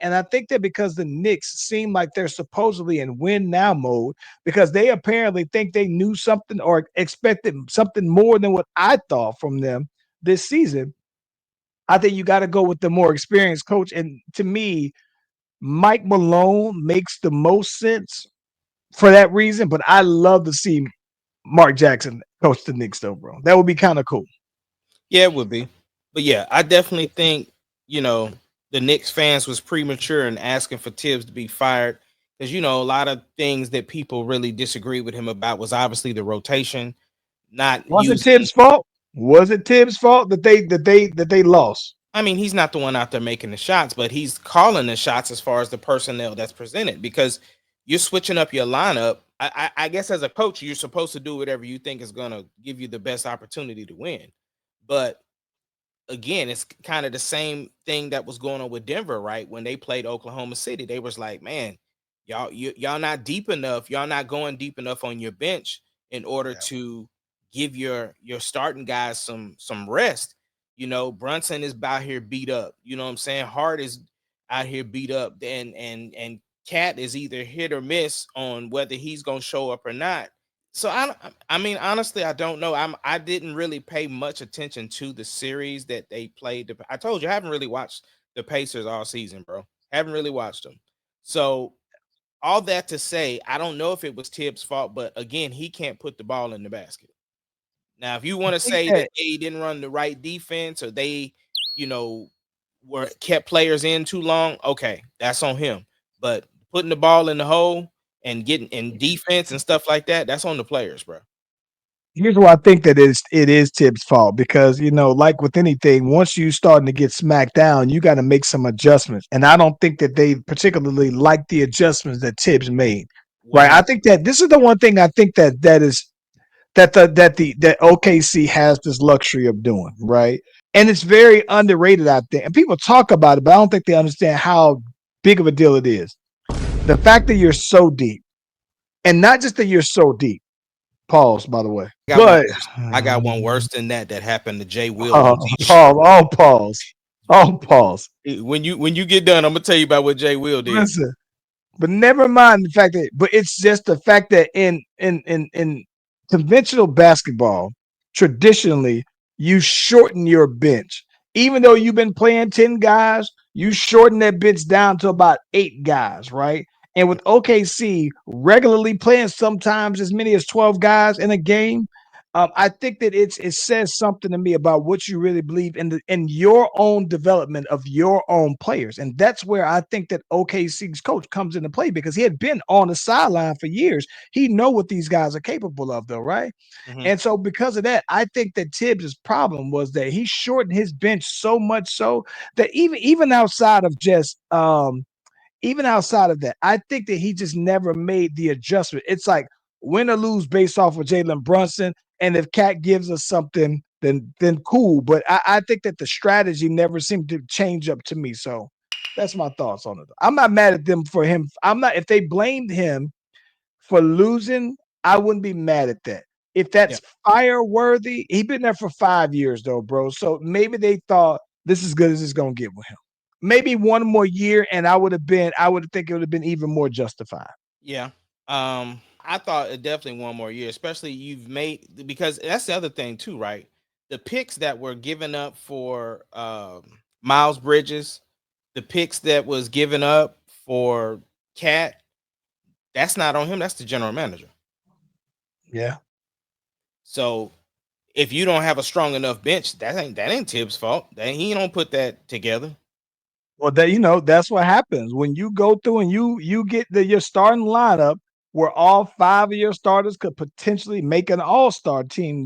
And I think that because the Knicks seem like they're supposedly in win now mode, because they apparently think they knew something or expected something more than what I thought from them this season. I think you got to go with the more experienced coach. And to me, Mike Malone makes the most sense for that reason. But I love to see Mark Jackson coach the Knicks, though, bro. That would be kind of cool. Yeah, it would be. But yeah, I definitely think, the Knicks fans was premature in asking for Tibbs to be fired. Because, a lot of things that people really disagree with him about was obviously the rotation, not Was it using. Tibbs' fault? Was it Tibbs' fault that they lost? I mean, he's not the one out there making the shots, but he's calling the shots as far as the personnel that's presented, because you're switching up your lineup. I guess as a coach, you're supposed to do whatever you think is going to give you the best opportunity to win. But again, it's kind of the same thing that was going on with Denver, right? When they played Oklahoma City, they was like, man, y'all not deep enough. Y'all not going deep enough on your bench in order Yeah. to give your starting guys some rest. Brunson is out here beat up. You know what I'm saying? Hart is out here beat up. And Cat is either hit or miss on whether he's gonna show up or not. So I mean, honestly, I don't know. I didn't really pay much attention to the series that they played. I told you I haven't really watched the Pacers all season, bro. Haven't really watched them. So all that to say, I don't know if it was Tibbs' fault, but again, he can't put the ball in the basket. Now, if you I want to think say that that they didn't run the right defense, or they, you know, were kept players in too long, okay, that's on him. But putting the ball in the hole and getting in defense and stuff like that, that's on the players, bro. here's why I think that it is Tibbs' fault because like with anything, once you starting to get smacked down, you got to make some adjustments, and I don't think that they particularly like the adjustments that Tibbs made. One Right? I hundred. think that this is the one thing I think that OKC has this luxury of doing, right? And it's very underrated out there. And people talk about it, but I don't think they understand how big of a deal it is. The fact that you're so deep, and not just that you're so deep. Pause, by the way. I got one But worse. I got one worse than that happened to Jay Will on pause, all pause, all pause. when you get done, I'm gonna tell you about what Jay Will did. Listen, but never mind the fact that, but it's just the fact that in conventional basketball, traditionally, you shorten your bench. Even though you've been playing 10 guys, you shorten that bench down to about 8 guys, right? And with OKC regularly playing sometimes as many as 12 guys in a game, I think that it says something to me about what you really believe in your own development of your own players, and that's where I think that OKC's coach comes into play because he had been on the sideline for years. He know what these guys are capable of, though, right? Mhm. And so because of that, I think that Tibbs' problem was that he shortened his bench so much so that even outside of that, I think that he just never made the adjustment. It's like win or lose based off of Jalen Brunson. And if Cat gives us something, then cool. But I think that the strategy never seemed to change up to me. So that's my thoughts on it. I'm not mad at them for him. I'm not if they blamed him for losing, I wouldn't be mad at that. If Yeah. that's fire worthy, he been there for 5 years though, bro. So maybe they thought this is good as it's gonna get with him. Maybe one more year, and I would think it would have been even more justified. Yeah. I thought it definitely one more year, especially you've made, because that's the other thing too, right? The picks that were given up for Miles Bridges, the picks that was given up for Cat, that's not on him. That's the general manager. Yeah. So if you don't have a strong enough bench, that ain't Tibbs' fault. That he don't put that together. Well, that's what happens when you go through and you get your starting lineup where all 5 of your starters could potentially make an all-star team.